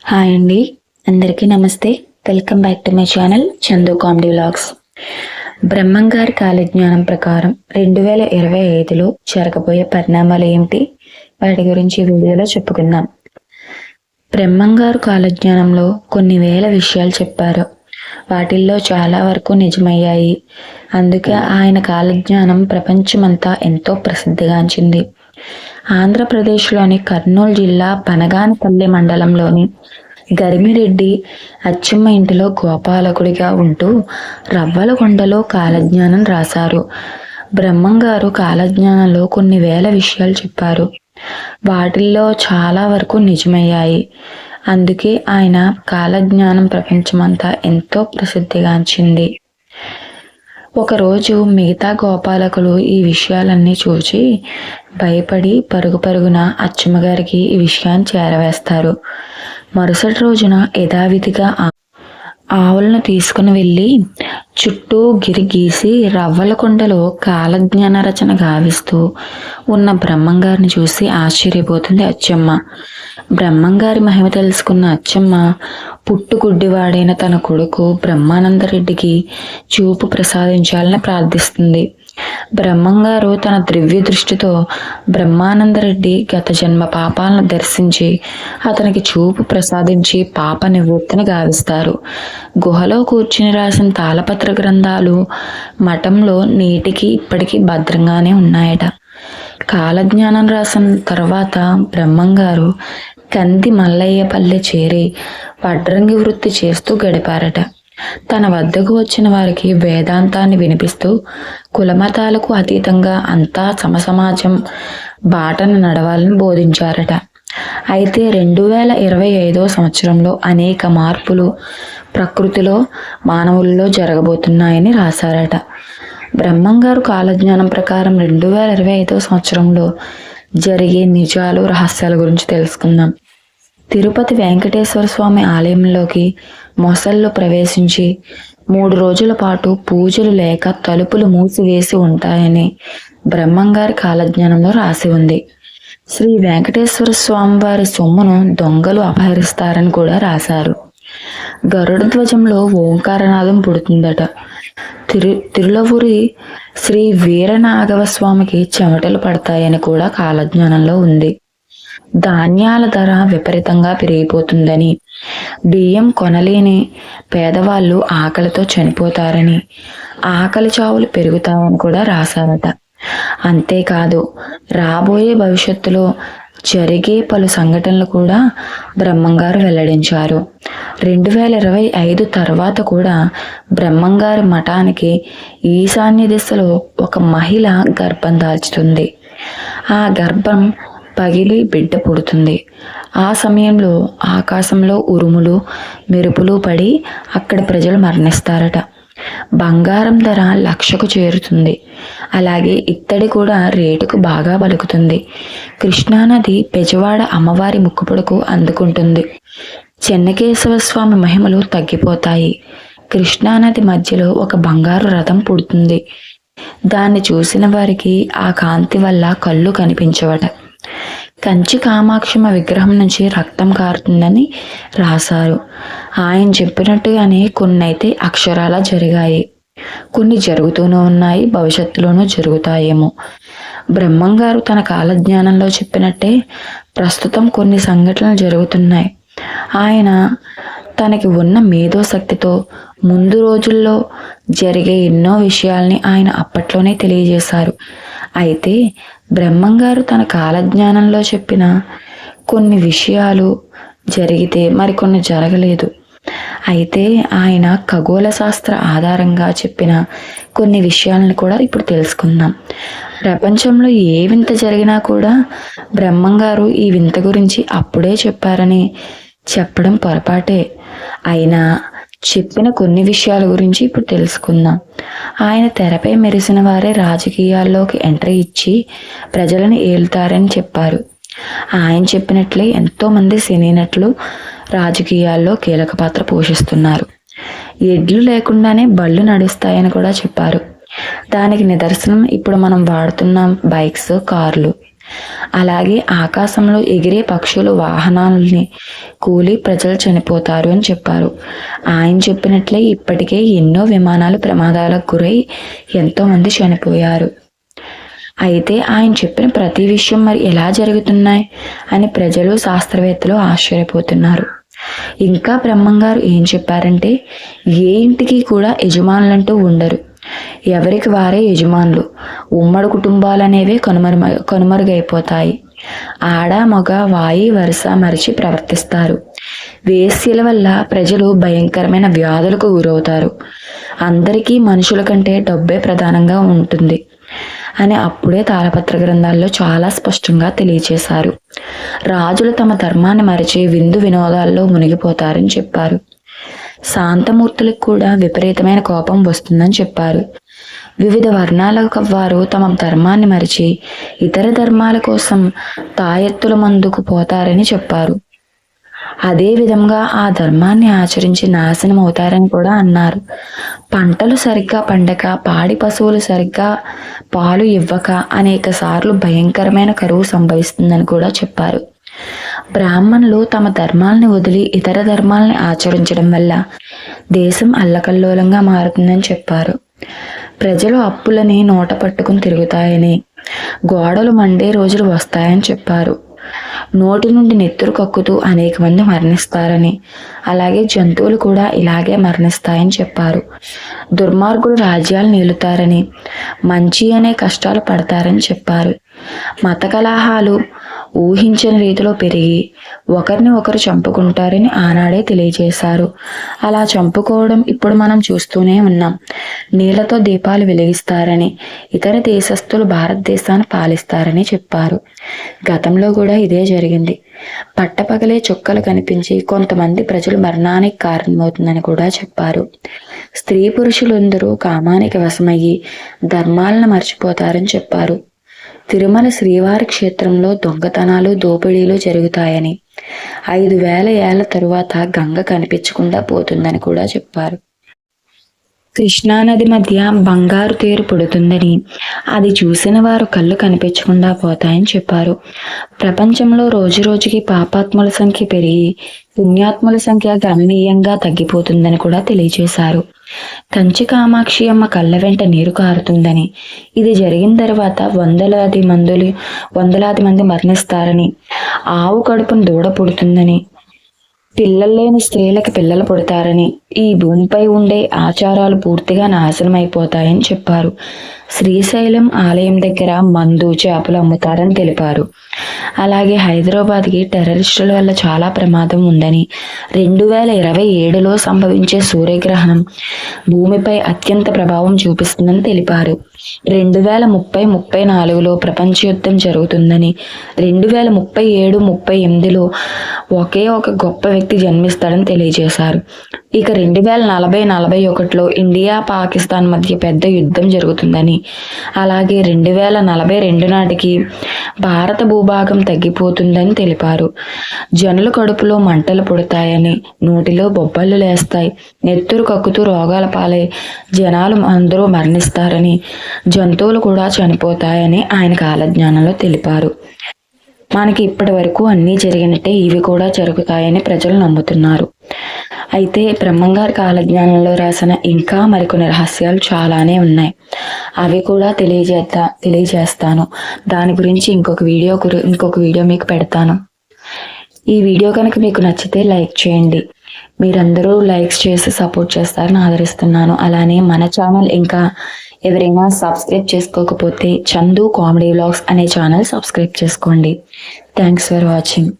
Hi అండి, అందరికీ నమస్తే. Welcome back to my channel Chandu comedy vlogs. బ్రహ్మంగారి కాలజ్ఞానం ప్రకారం 2025లో జరగబోయే పరిణామాలు ఏమిటి, వాటి గురించి వీడియోలో చెప్పుకుందాం. బ్రహ్మంగారు కాలజ్ఞానంలో కొన్ని వేల విషయాలు చెప్పారు. వాటిల్లో చాలా వరకు నిజమయ్యాయి. అందుకే ఆయన కాలజ్ఞానం ప్రపంచమంతా ఎంతో ప్రసిద్ధిగాంచింది. ఆంధ్రప్రదేశ్లోని కర్నూలు జిల్లా పనగానపల్లి మండలంలోని గరిమిరెడ్డి అచ్చమ్మ ఇంటిలో గోపాలకుడిగా ఉంటూ రవ్వలకొండలో కాలజ్ఞానం రాశారు. బ్రహ్మంగారు కాలజ్ఞానంలో కొన్ని వేల విషయాలు చెప్పారు. వాటిల్లో చాలా వరకు నిజమయ్యాయి. అందుకే ఆయన కాలజ్ఞానం ప్రపంచమంతా ఎంతో ప్రసిద్ధిగాంచింది. ఒకరోజు మిగతా గోపాలకులు ఈ విషయాలన్నీ చూసి భయపడి పరుగు పరుగున అచ్చమ్మగారికి ఈ విషయాన్ని చేరవేస్తారు. మరుసటి రోజున యథావిధిగా ఆవులను తీసుకుని వెళ్ళి చుట్టూ గిరి గీసి రవ్వలకొండలో కాలజ్ఞాన రచన గావిస్తూ ఉన్న బ్రహ్మంగారిని చూసి ఆశ్చర్యపోతుంది అచ్చమ్మ. బ్రహ్మంగారి మహిమ తెలుసుకున్న అచ్చమ్మ పుట్టుగుడ్డివాడైన తన కొడుకు బ్రహ్మానందరెడ్డికి చూపు ప్రసాదించాలని ప్రార్థిస్తుంది. బ్రహ్మంగారు తన దివ్య దృష్టితో బ్రహ్మానందరెడ్డి గత జన్మ పాపాలను దర్శించి అతనికి చూపు ప్రసాదించి పాప నివృత్తిని గావిస్తారు. గుహలో కూర్చుని రాసిన తాళపత్ర గ్రంథాలు మఠంలో నేటికి ఇప్పటికీ భద్రంగానే ఉన్నాయట. కాలజ్ఞానం రాసిన తర్వాత బ్రహ్మంగారు కంది మల్లయ్యపల్లె చేరి వడ్రంగి వృత్తి చేస్తూ గడిపారట. తన వద్దకు వచ్చిన వారికి వేదాంతాన్ని వినిపిస్తూ కులమతాలకు అతీతంగా అంతా సమసమాజం బాటను నడవాలని బోధించారట. అయితే 2025 సంవత్సరంలో అనేక మార్పులు ప్రకృతిలో మానవుల్లో జరగబోతున్నాయని రాశారట. బ్రహ్మంగారు కాలజ్ఞానం ప్రకారం 2025 సంవత్సరంలో జరిగే నిజాలు రహస్యాల గురించి తెలుసుకుందాం. తిరుపతి వెంకటేశ్వర స్వామి ఆలయంలోకి మొసళ్ళు ప్రవేశించి 3 రోజుల పాటు పూజలు లేక తలుపులు మూసివేసి ఉంటాయని బ్రహ్మంగారి కాలజ్ఞానంలో రాసి ఉంది. శ్రీ వెంకటేశ్వర స్వామి వారి సొమ్మును దొంగలు అపహరిస్తారని కూడా రాశారు. గరుడ ధ్వజంలో ఓంకారనాదం పుడుతుందట. తిరులవురి శ్రీ వీరనాగవ స్వామికి చెమటలు పడతాయని కూడా కాలజ్ఞానంలో ఉంది. ధాన్యాల ధర విపరీతంగా పెరిగిపోతుందని, బియ్యం కొనలేని పేదవాళ్ళు ఆకలితో చనిపోతారని, ఆకలి చావులు పెరుగుతాయని కూడా రాశారట. అంతేకాదు, రాబోయే భవిష్యత్తులో జరిగే పలు సంఘటనలు కూడా బ్రహ్మంగారు వెల్లడించారు. 2025 తర్వాత కూడా బ్రహ్మంగారి మఠానికి ఈశాన్య దిశలో ఒక మహిళ గర్భం దాల్చుతుంది. ఆ గర్భం పగిలి బిడ్డ పుడుతుంది. ఆ సమయంలో ఆకాశంలో ఉరుములు మెరుపులు పడి అక్కడ ప్రజలు మరణిస్తారట. బంగారం ధర 1,00,000కు చేరుతుంది. అలాగే ఇత్తడి కూడా రేటుకు బాగా పలుకుతుంది. కృష్ణానది బెజవాడ అమ్మవారి ముక్కుపుడకు అందుకుంటుంది. చెన్నకేశవ స్వామి మహిమలు తగ్గిపోతాయి. కృష్ణానది మధ్యలో ఒక బంగారు రథం పుడుతుంది. దాన్ని చూసిన వారికి ఆ కాంతి వల్ల కళ్ళు కనిపించవట. కంచి కామాక్షమ్మ విగ్రహం నుంచి రక్తం కారుతుందని రాశారు. ఆయన చెప్పినట్టుగానే కొన్నైతే అక్షరాలా జరిగాయి, కొన్ని జరుగుతూనే ఉన్నాయి, భవిష్యత్తులోనూ జరుగుతాయేమో. బ్రహ్మంగారు తన కాలజ్ఞానంలో చెప్పినట్టే ప్రస్తుతం కొన్ని సంఘటనలు జరుగుతున్నాయి. ఆయన తనకి ఉన్న మేధోశక్తితో ముందు రోజుల్లో జరిగే ఎన్నో విషయాల్ని ఆయన అప్పట్లోనే తెలియజేశారు. అయితే బ్రహ్మంగారు తన కాలజ్ఞానంలో చెప్పిన కొన్ని విషయాలు జరిగితే మరికొన్ని జరగలేదు. అయితే ఆయన ఖగోళ శాస్త్ర ఆధారంగా చెప్పిన కొన్ని విషయాలను కూడా ఇప్పుడు తెలుసుకుందాం. ప్రపంచంలో ఏ వింత జరిగినా కూడా బ్రహ్మంగారు ఈ వింత గురించి అప్పుడే చెప్పారని చెప్పడం పొరపాటే. అయినా చెప్పిన కొన్ని విషయాల గురించి ఇప్పుడు తెలుసుకుందాం. ఆయన తెరపై మెరిసిన వారే రాజకీయాల్లోకి ఎంట్రీ ఇచ్చి ప్రజలను ఏలుతారని చెప్పారు. ఆయన చెప్పినట్లే ఎంతోమంది సినీ నటులు రాజకీయాల్లో కీలక పాత్ర పోషిస్తున్నారు. ఎడ్లు లేకుండానే బళ్ళు నడుస్తాయని కూడా చెప్పారు. దానికి నిదర్శనం ఇప్పుడు మనం వాడుతున్న బైక్స్, కార్లు. అలాగే ఆకాశంలో ఎగిరే పక్షులు వాహనాలని కూలి ప్రజలు చనిపోతారు అని చెప్పారు. ఆయన చెప్పినట్లే ఇప్పటికే ఎన్నో విమానాలు ప్రమాదాలకు గురై ఎంతోమంది చనిపోయారు. అయితే ఆయన చెప్పిన ప్రతి విషయం మరి ఎలా జరుగుతున్నాయి అని ప్రజలు శాస్త్రవేత్తలు ఆశ్చర్యపోతున్నారు. ఇంకా బ్రహ్మంగారు ఏం చెప్పారంటే, ఏ ఇంటికి కూడా యజమానులంటూ ఉండరు, ఎవరికి వారే యజమానులు. ఉమ్మడి కుటుంబాలనేవే కనుమరుగైపోతాయి. ఆడ మగ వాయి వరుస మరిచి ప్రవర్తిస్తారు. వేశ్యల వల్ల ప్రజలు భయంకరమైన వ్యాధులకు గురవుతారు. అందరికీ మనుషుల కంటే డబ్బే ప్రధానంగా ఉంటుంది అని అప్పుడే తాళపత్ర గ్రంథాల్లో చాలా స్పష్టంగా తెలియచేశారు. రాజులు తమ ధర్మాన్ని మరిచి విందు వినోదాల్లో మునిగిపోతారని చెప్పారు. శాంతమూర్తులకు కూడా విపరీతమైన కోపం వస్తుందని చెప్పారు. వివిధ వర్ణాల వారు తమ ధర్మాన్ని మరిచి ఇతర ధర్మాల కోసం తాయెత్తుల మందుకు పోతారని చెప్పారు. అదే విధంగా ఆ ధర్మాన్ని ఆచరించి నాశనం అవుతారని కూడా అన్నారు. పంటలు సరిగ్గా పండక, పాడి పశువులు సరిగ్గా పాలు ఇవ్వక అనేక సార్లు భయంకరమైన కరువు సంభవిస్తుందని కూడా చెప్పారు. బ్రాహ్మణులు తమ ధర్మాలని వదిలి ఇతర ధర్మాలని ఆచరించడం వల్ల దేశం అల్లకల్లోలంగా మారుతుందని చెప్పారు. ప్రజలు అప్పులని నోట పట్టుకుని తిరుగుతాయని, గోడలు మండే రోజులు వస్తాయని చెప్పారు. నోటి నుండి నెత్తురు కక్కుతూ అనేక మంది మరణిస్తారని, అలాగే జంతువులు కూడా ఇలాగే మరణిస్తాయని చెప్పారు. దుర్మార్గులు రాజ్యాలు నిలుతారని, మంచి అనే కష్టాలు పడతారని చెప్పారు. మత కలహాలు ఊహించని రీతిలో పెరిగి ఒకరిని ఒకరు చంపుకుంటారని ఆనాడే తెలియజేశారు. అలా చంపుకోవడం ఇప్పుడు మనం చూస్తూనే ఉన్నాం. నీళ్లతో దీపాలు వెలిగిస్తారని, ఇతర దేశస్థులు భారతదేశాన్ని పాలిస్తారని చెప్పారు. గతంలో కూడా ఇదే జరిగింది. పట్టపగలే చుక్కలు కనిపించి కొంతమంది ప్రజలు మరణానికి కారణమవుతుందని కూడా చెప్పారు. స్త్రీ పురుషులందరూ కామానికి వశమయ్యి ధర్మాలను మర్చిపోతారని చెప్పారు. తిరుమల శ్రీవారి క్షేత్రంలో దొంగతనాలు, దోపిడీలు జరుగుతాయని, 5,000 ఏళ్ల తరువాత గంగ కనిపించకుండా పోతుందని కూడా చెప్పారు. కృష్ణానది మధ్య బంగారు తేరు పుడుతుందని, అది చూసిన వారు కళ్ళు కనిపించకుండా పోతాయని చెప్పారు. ప్రపంచంలో రోజు రోజుకి పాపాత్ముల సంఖ్య పెరిగి పుణ్యాత్ముల సంఖ్య గణనీయంగా తగ్గిపోతుందని కూడా తెలియజేశారు. కంచి కామాక్షి అమ్మ కళ్ళ వెంట నీరు కారుతుందని, ఇది జరిగిన తర్వాత వందలాది మంది మరణిస్తారని, ఆవు కడుపును దూడ పుడుతుందని, పిల్లలు లేని స్త్రీలకు పిల్లలు పుడతారని, ఈ భూమిపై ఉండే ఆచారాలు పూర్తిగా నాశనం అయిపోతాయని చెప్పారు. శ్రీశైలం ఆలయం దగ్గర మందు, చేపలు అమ్ముతారని తెలిపారు. అలాగే హైదరాబాద్కి టెర్రరిస్టుల వల్ల చాలా ప్రమాదం ఉందని, 2027లో సంభవించే సూర్యగ్రహణం భూమిపై అత్యంత ప్రభావం చూపిస్తుందని తెలిపారు. 2034లో ప్రపంచ యుద్ధం జరుగుతుందని, 2037-38లో ఒకే ఒక గొప్ప వ్యక్తి జన్మిస్తాడని తెలియజేశారు. ఇక 2040-41లో ఇండియా పాకిస్తాన్ మధ్య పెద్ద యుద్ధం జరుగుతుందని, అలాగే 2042 నాటికి భారత భూభాగం తగ్గిపోతుందని తెలిపారు. జనుల కడుపులో మంటలు పుడతాయని, నోటిలో బొబ్బలు లేస్తాయి, నెత్తురు కక్కుతూ రోగాల పాలై జనాలు అందరూ మరణిస్తారని, జంతువులు కూడా చనిపోతాయని ఆయన కాలజ్ఞానంలో తెలిపారు. మనకి ఇప్పటి వరకు అన్నీ జరిగినట్టే ఇవి కూడా జరుగుతాయని ప్రజలు నమ్ముతున్నారు. అయితే బ్రహ్మంగారి కాలజ్ఞానంలో రాసిన ఇంకా మరికొన్ని రహస్యాలు చాలానే ఉన్నాయి. అవి కూడా తెలియజేస్తాను. దాని గురించి ఇంకొక వీడియో మీకు పెడతాను. ఈ వీడియో కనుక మీకు నచ్చితే లైక్ చేయండి. మీరందరూ లైక్స్ చేసి సపోర్ట్ చేస్తారని ఆదరిస్తున్నాను. అలానే మన ఛానల్ ఇంకా ఎవరైనా సబ్స్క్రైబ్ చేసుకోకపోతే చందు కామెడీ వ్లాగ్స్ అనే ఛానల్ సబ్స్క్రైబ్ చేసుకోండి. Thanks for watching.